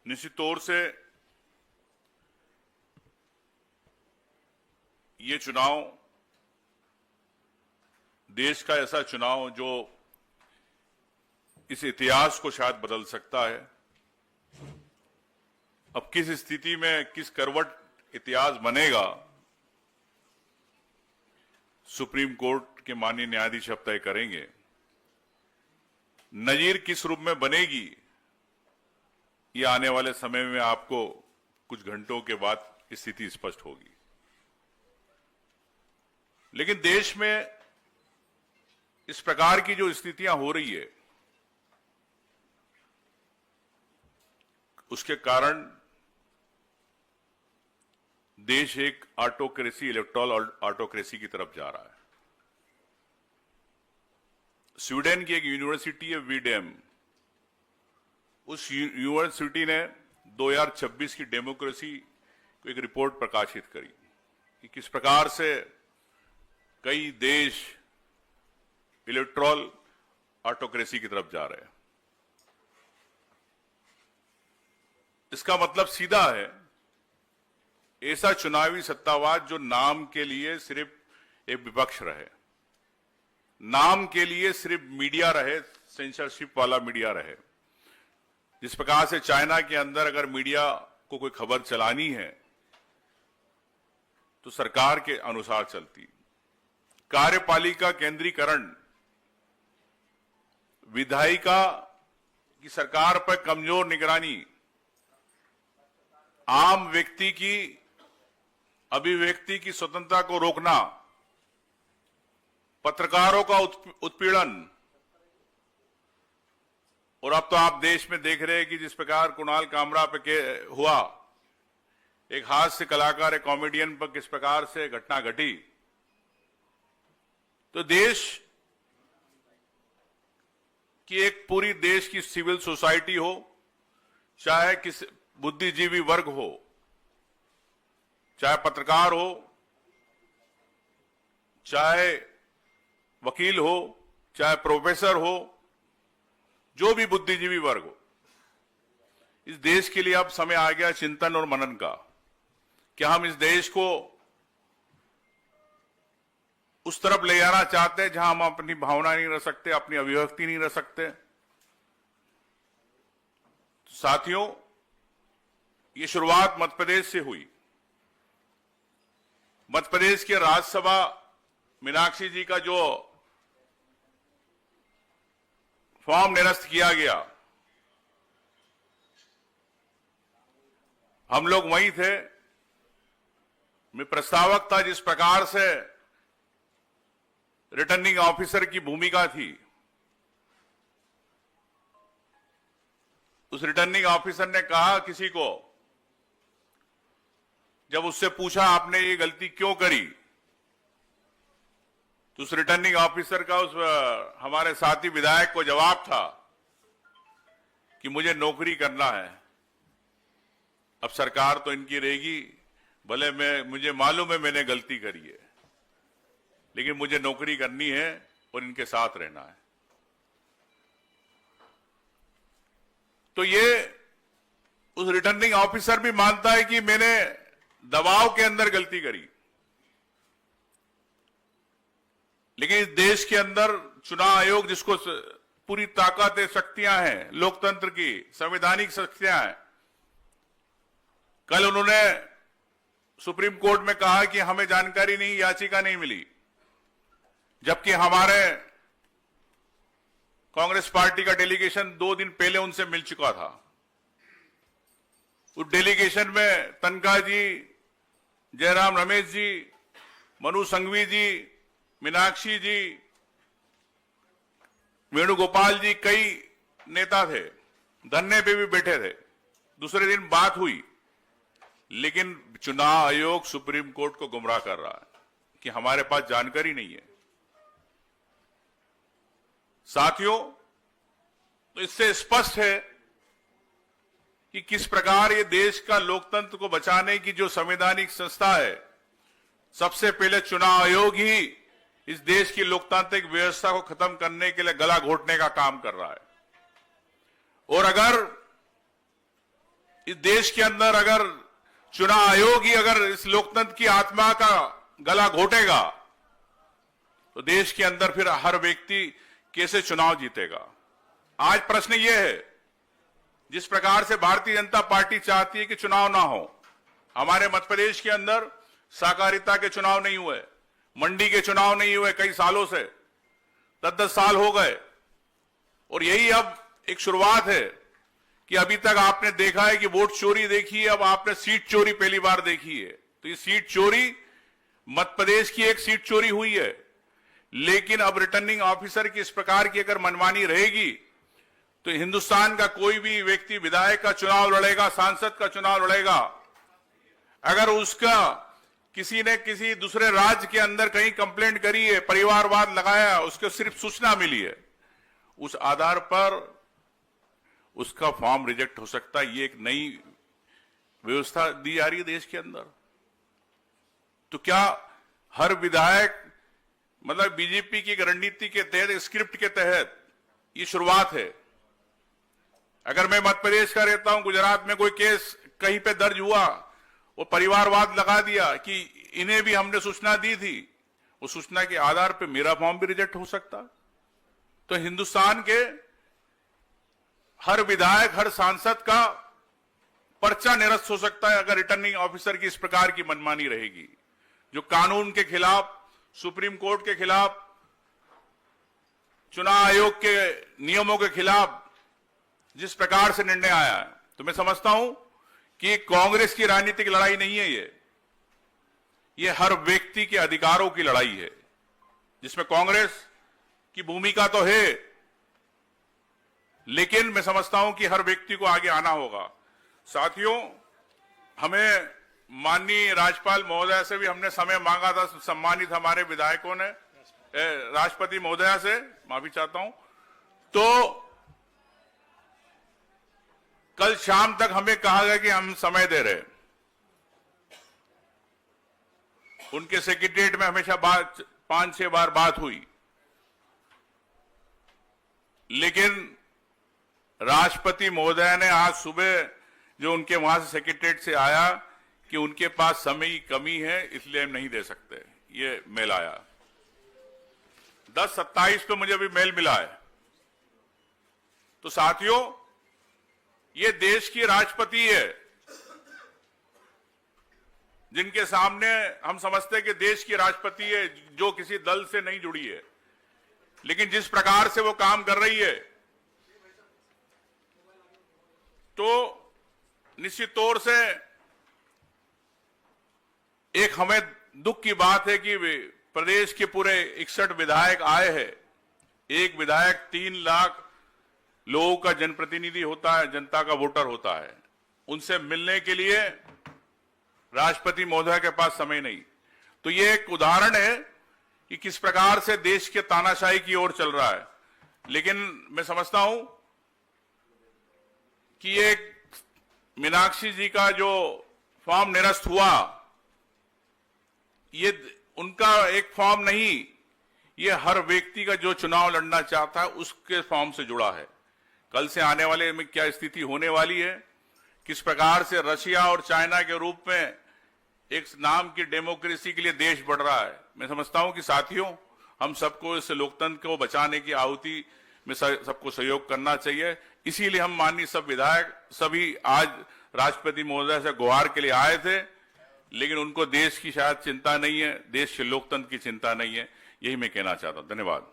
निश्चित तौर से ये चुनाव देश का ऐसा चुनाव जो इस इतिहास को शायद बदल सकता है। अब किस स्थिति में किस करवट इतिहास बनेगा, सुप्रीम कोर्ट के माननीय न्यायाधीश अब तय करेंगे। नजीर किस रूप में बनेगी, ये आने वाले समय में आपको कुछ घंटों के बाद स्थिति स्पष्ट होगी। लेकिन देश में इस प्रकार की जो स्थितियां हो रही है, उसके कारण देश एक ऑटोक्रेसी, इलेक्टोरल ऑटोक्रेसी की तरफ जा रहा है। स्वीडन की एक यूनिवर्सिटी है वीडेम, उस यूनिवर्सिटी ने 2026 की डेमोक्रेसी को एक रिपोर्ट प्रकाशित करी कि किस प्रकार से कई देश इलेक्टोरल ऑटोक्रेसी की तरफ जा रहे हैं। इसका मतलब सीधा है, ऐसा चुनावी सत्तावाद जो नाम के लिए सिर्फ एक विपक्ष रहे, नाम के लिए सिर्फ मीडिया रहे, सेंसरशिप वाला मीडिया रहे। जिस प्रकार से चाइना के अंदर अगर मीडिया को कोई खबर चलानी है तो सरकार के अनुसार चलती। कार्यपालिका केंद्रीकरण, विधायिका की सरकार पर कमजोर निगरानी, आम व्यक्ति की अभिव्यक्ति की स्वतंत्रता को रोकना, पत्रकारों का उत्पीड़न, और अब तो आप देश में देख रहे हैं कि जिस प्रकार कुणाल कामरा पे हुआ, एक हास्य कलाकार, एक कॉमेडियन पर किस प्रकार से घटना घटी। तो देश की एक पूरी देश की सिविल सोसाइटी हो, चाहे किस बुद्धिजीवी वर्ग हो, चाहे पत्रकार हो, चाहे वकील हो, चाहे प्रोफेसर हो, जो भी बुद्धिजीवी वर्ग हो, इस देश के लिए अब समय आ गया चिंतन और मनन का। क्या हम इस देश को उस तरफ ले जाना चाहते हैं जहां हम अपनी भावना नहीं रख सकते, अपनी अभिव्यक्ति नहीं रख सकते? साथियों, ये शुरुआत मध्य प्रदेश से हुई। मध्य प्रदेश के राज्यसभा मीनाक्षी जी का जो फॉर्म निरस्त किया गया, हम लोग वहीं थे। मैं प्रस्तावक था। जिस प्रकार से रिटर्निंग ऑफिसर की भूमिका थी, उस रिटर्निंग ऑफिसर ने कहा किसी को, जब उससे पूछा आपने ये गलती क्यों करी, तो उस रिटर्निंग ऑफिसर का उस हमारे साथी विधायक को जवाब था कि मुझे नौकरी करना है। अब सरकार तो इनकी रहेगी, भले मुझे मालूम है मैंने गलती करी है, लेकिन मुझे नौकरी करनी है और इनके साथ रहना है। तो ये उस रिटर्निंग ऑफिसर भी मानता है कि मैंने दबाव के अंदर गलती करी। लेकिन इस देश के अंदर चुनाव आयोग, जिसको पूरी ताकत शक्तियां हैं, लोकतंत्र की संवैधानिक शक्तियां हैं, कल उन्होंने सुप्रीम कोर्ट में कहा कि हमें जानकारी नहीं, याचिका नहीं मिली, जबकि हमारे कांग्रेस पार्टी का डेलीगेशन 2 दिन पहले उनसे मिल चुका था। उस डेलीगेशन में तनखा जी, जयराम रमेश जी, मनु संघवी जी, मीनाक्षी जी, वेणुगोपाल जी, कई नेता थे, धरने पे भी बैठे थे। दूसरे दिन बात हुई, लेकिन चुनाव आयोग सुप्रीम कोर्ट को गुमराह कर रहा है कि हमारे पास जानकारी नहीं है। साथियों, तो इससे स्पष्ट है कि किस प्रकार ये देश का लोकतंत्र को बचाने की जो संवैधानिक संस्था है, सबसे पहले चुनाव आयोग ही इस देश की लोकतांत्रिक व्यवस्था को खत्म करने के लिए गला घोटने का काम कर रहा है। और अगर इस देश के अंदर अगर चुनाव आयोग ही अगर इस लोकतंत्र की आत्मा का गला घोटेगा तो देश के अंदर फिर हर व्यक्ति कैसे चुनाव जीतेगा। आज प्रश्न यह है, जिस प्रकार से भारतीय जनता पार्टी चाहती है कि चुनाव ना हो, हमारे मध्य प्रदेश के अंदर सहकारिता के चुनाव नहीं हुए, मंडी के चुनाव नहीं हुए कई सालों से, 10-10 साल हो गए, और यही अब एक शुरुआत है कि अभी तक आपने देखा है कि वोट चोरी देखी है, अब आपने सीट चोरी पहली बार देखी है। तो ये सीट चोरी मध्य प्रदेश की एक सीट चोरी हुई है, लेकिन अब रिटर्निंग ऑफिसर की इस प्रकार की अगर मनमानी रहेगी तो हिंदुस्तान का कोई भी व्यक्ति विधायक का चुनाव लड़ेगा, सांसद का चुनाव लड़ेगा, अगर उसका किसी ने किसी दूसरे राज्य के अंदर कहीं कंप्लेंट करी है, परिवारवाद लगाया, उसको सिर्फ सूचना मिली है, उस आधार पर उसका फॉर्म रिजेक्ट हो सकता है। ये एक नई व्यवस्था दी जा रही है देश के अंदर। तो क्या हर विधायक, मतलब बीजेपी की रणनीति के तहत, स्क्रिप्ट के तहत ये शुरुआत है। अगर मैं मध्य प्रदेश का रहता हूं, गुजरात में कोई केस कहीं पे दर्ज हुआ और परिवारवाद लगा दिया कि इन्हें भी हमने सूचना दी थी, उस सूचना के आधार पे मेरा फॉर्म भी रिजेक्ट हो सकता। तो हिंदुस्तान के हर विधायक, हर सांसद का पर्चा निरस्त हो सकता है अगर रिटर्निंग ऑफिसर की इस प्रकार की मनमानी रहेगी, जो कानून के खिलाफ, सुप्रीम कोर्ट के खिलाफ, चुनाव आयोग के नियमों के खिलाफ जिस प्रकार से निर्णय आया है। तो मैं समझता हूं कि कांग्रेस की राजनीतिक लड़ाई नहीं है ये हर व्यक्ति के अधिकारों की लड़ाई है, जिसमें कांग्रेस की भूमिका तो है, लेकिन मैं समझता हूं कि हर व्यक्ति को आगे आना होगा। साथियों, हमें माननीय राज्यपाल महोदया से भी हमने समय मांगा था, सम्मानित हमारे विधायकों ने, राष्ट्रपति महोदया से माफी चाहता हूं, तो कल शाम तक हमें कहा गया कि हम समय दे रहे। उनके सेक्रेटरिएट में हमेशा 5-6 बार बात हुई, लेकिन राष्ट्रपति महोदय ने आज सुबह जो उनके वहां से सेक्रेटरिएट से आया कि उनके पास समय की कमी है, इसलिए हम नहीं दे सकते, ये मेल आया। 10/27 पे मुझे अभी मेल मिला है। तो साथियों, ये देश की राष्ट्रपति है, जिनके सामने हम समझते हैं कि देश की राष्ट्रपति है, जो किसी दल से नहीं जुड़ी है, लेकिन जिस प्रकार से वो काम कर रही है, तो निश्चित तौर से एक हमें दुख की बात है कि प्रदेश के पूरे 61 विधायक आए हैं। एक विधायक 3 लाख लोगों का जनप्रतिनिधि होता है, जनता का वोटर होता है, उनसे मिलने के लिए राष्ट्रपति महोदय के पास समय नहीं। तो ये एक उदाहरण है कि किस प्रकार से देश के तानाशाही की ओर चल रहा है। लेकिन मैं समझता हूं कि ये मीनाक्षी जी का जो फॉर्म निरस्त हुआ, ये उनका एक फॉर्म नहीं, ये हर व्यक्ति का जो चुनाव लड़ना चाहता है उसके फॉर्म से जुड़ा है। कल से आने वाले में क्या स्थिति होने वाली है, किस प्रकार से रशिया और चाइना के रूप में एक नाम की डेमोक्रेसी के लिए देश बढ़ रहा है। मैं समझता हूं कि साथियों, हम सबको इस लोकतंत्र को बचाने की आहुति में सबको सहयोग करना चाहिए। इसीलिए हम माननीय सब विधायक सभी आज राष्ट्रपति महोदय से गुहार के लिए आए थे, लेकिन उनको देश की शायद चिंता नहीं है, देश के लोकतंत्र की चिंता नहीं है। यही मैं कहना चाहता हूं। धन्यवाद।